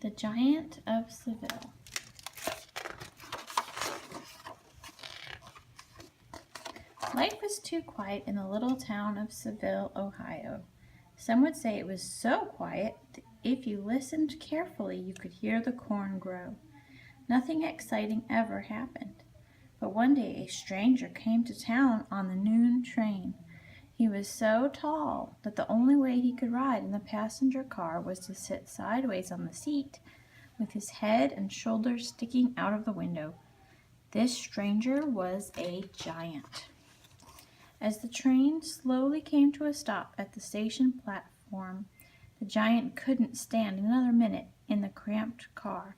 The Giant of Seville. Life was too quiet in the little town of Seville, Ohio. Some would say it was so quiet that if you listened carefully, you could hear the corn grow. Nothing exciting ever happened. But one day a stranger came to town on the noon train. He was so tall that the only way he could ride in the passenger car was to sit sideways on the seat, with his head and shoulders sticking out of the window. This stranger was a giant. As the train slowly came to a stop at the station platform, the giant couldn't stand another minute in the cramped car,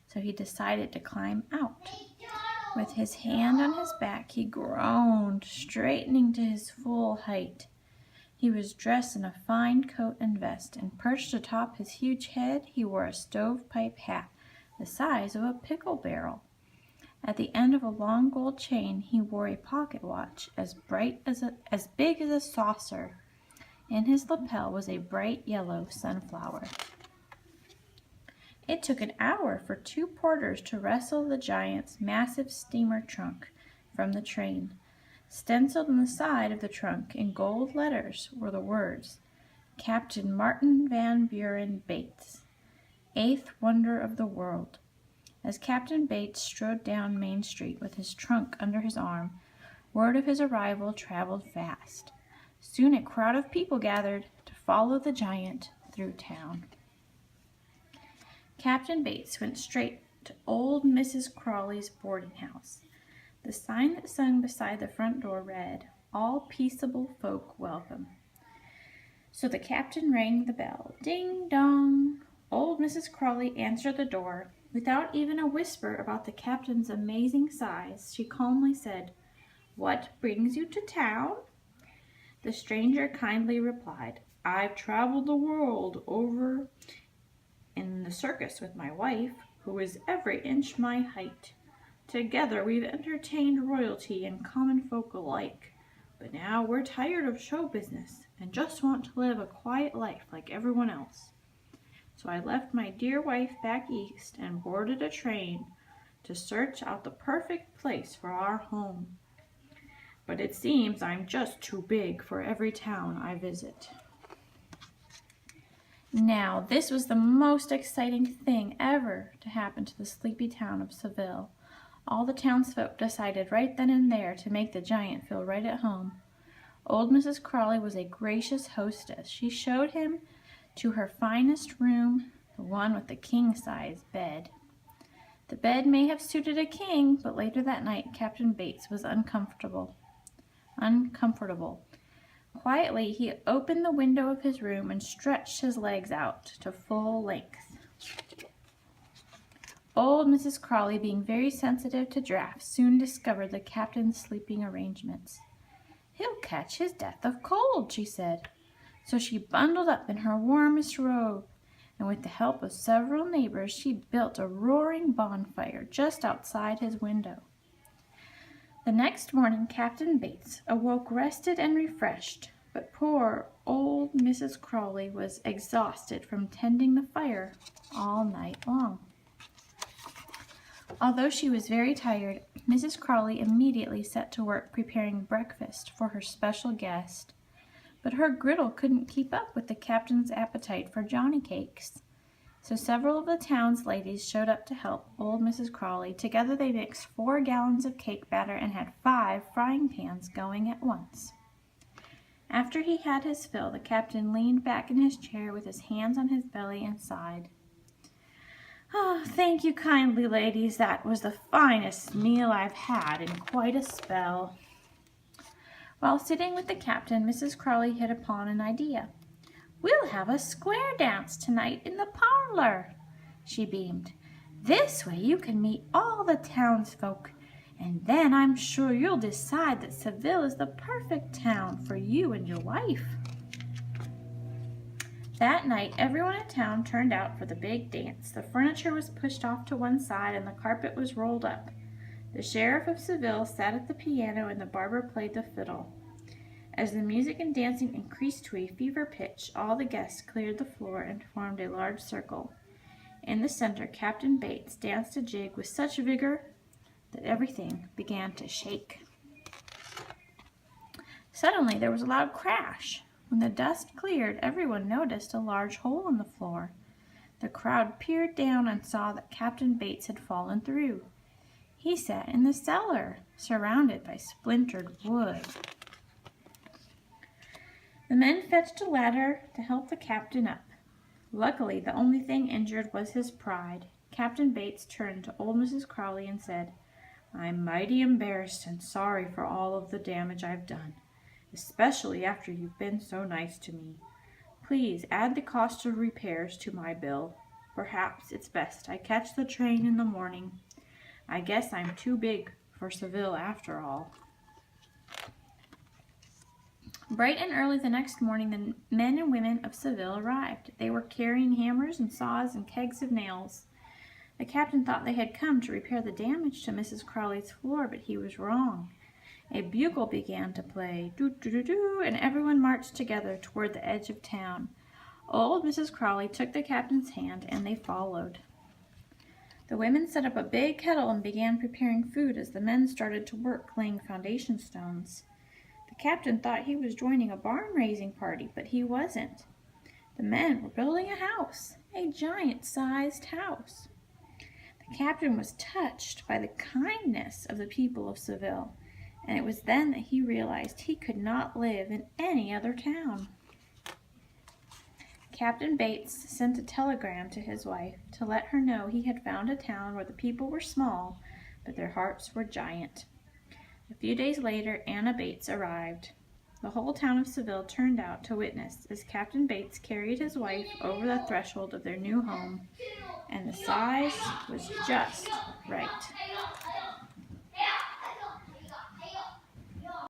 so he decided to climb out. With his hand on his back, he groaned, straightening to his full height. He was dressed in a fine coat and vest, and perched atop his huge head, he wore a stovepipe hat the size of a pickle barrel. At the end of a long gold chain, he wore a pocket watch as big as a saucer. In his lapel was a bright yellow sunflower. It took an hour for two porters to wrestle the giant's massive steamer trunk from the train. Stenciled on the side of the trunk in gold letters were the words, Captain Martin Van Buren Bates, 8th Wonder of the World. As Captain Bates strode down Main Street with his trunk under his arm, word of his arrival traveled fast. Soon a crowd of people gathered to follow the giant through town. Captain Bates went straight to old Mrs. Crawley's boarding house. The sign that hung beside the front door read, All peaceable folk welcome. So the captain rang the bell. Ding dong! Old Mrs. Crawley answered the door. Without even a whisper about the captain's amazing size, she calmly said, What brings you to town? The stranger kindly replied, I've traveled the world over in the circus with my wife, who is every inch my height. Together we've entertained royalty and common folk alike, but now we're tired of show business and just want to live a quiet life like everyone else. So I left my dear wife back east and boarded a train to search out the perfect place for our home. But it seems I'm just too big for every town I visit. Now, this was the most exciting thing ever to happen to the sleepy town of Seville. All the townsfolk decided right then and there to make the giant feel right at home. Old Mrs. Crawley was a gracious hostess. She showed him to her finest room, the one with the king-size bed. The bed may have suited a king, but later that night Captain Bates was uncomfortable. Quietly, he opened the window of his room and stretched his legs out to full length. Old Mrs. Crawley, being very sensitive to drafts, soon discovered the captain's sleeping arrangements. He'll catch his death of cold, she said. So she bundled up in her warmest robe, and with the help of several neighbors, she built a roaring bonfire just outside his window. The next morning, Captain Bates awoke rested and refreshed, but poor old Mrs. Crawley was exhausted from tending the fire all night long. Although she was very tired, Mrs. Crawley immediately set to work preparing breakfast for her special guest. But her griddle couldn't keep up with the captain's appetite for Johnny cakes. So several of the town's ladies showed up to help old Mrs. Crawley. Together they mixed 4 gallons of cake batter and had 5 frying pans going at once. After he had his fill, the captain leaned back in his chair with his hands on his belly and sighed. Oh, thank you kindly, ladies. That was the finest meal I've had in quite a spell. While sitting with the captain, Mrs. Crawley hit upon an idea. We'll have a square dance tonight in the parlor, she beamed. This way you can meet all the townsfolk, and then I'm sure you'll decide that Seville is the perfect town for you and your wife. That night, everyone in town turned out for the big dance. The furniture was pushed off to one side and the carpet was rolled up. The sheriff of Seville sat at the piano and the barber played the fiddle. As the music and dancing increased to a fever pitch, all the guests cleared the floor and formed a large circle. In the center, Captain Bates danced a jig with such vigor that everything began to shake. Suddenly, there was a loud crash. When the dust cleared, everyone noticed a large hole in the floor. The crowd peered down and saw that Captain Bates had fallen through. He sat in the cellar, surrounded by splintered wood. The men fetched a ladder to help the captain up. Luckily, the only thing injured was his pride. Captain Bates turned to old Mrs. Crowley and said, "I'm mighty embarrassed and sorry for all of the damage I've done, especially after you've been so nice to me. Please add the cost of repairs to my bill. Perhaps it's best I catch the train in the morning. I guess I'm too big for Seville after all." Bright and early the next morning, the men and women of Seville arrived. They were carrying hammers and saws and kegs of nails. The captain thought they had come to repair the damage to Mrs. Crowley's floor, but he was wrong. A bugle began to play, doo-doo-doo-doo, and everyone marched together toward the edge of town. Old Mrs. Crowley took the captain's hand, and they followed. The women set up a big kettle and began preparing food as the men started to work laying foundation stones. The captain thought he was joining a barn-raising party, but he wasn't. The men were building a house, a giant-sized house. The captain was touched by the kindness of the people of Seville, and it was then that he realized he could not live in any other town. Captain Bates sent a telegram to his wife to let her know he had found a town where the people were small, but their hearts were giant. A few days later, Anna Bates arrived. The whole town of Seville turned out to witness as Captain Bates carried his wife over the threshold of their new home, and the size was just right.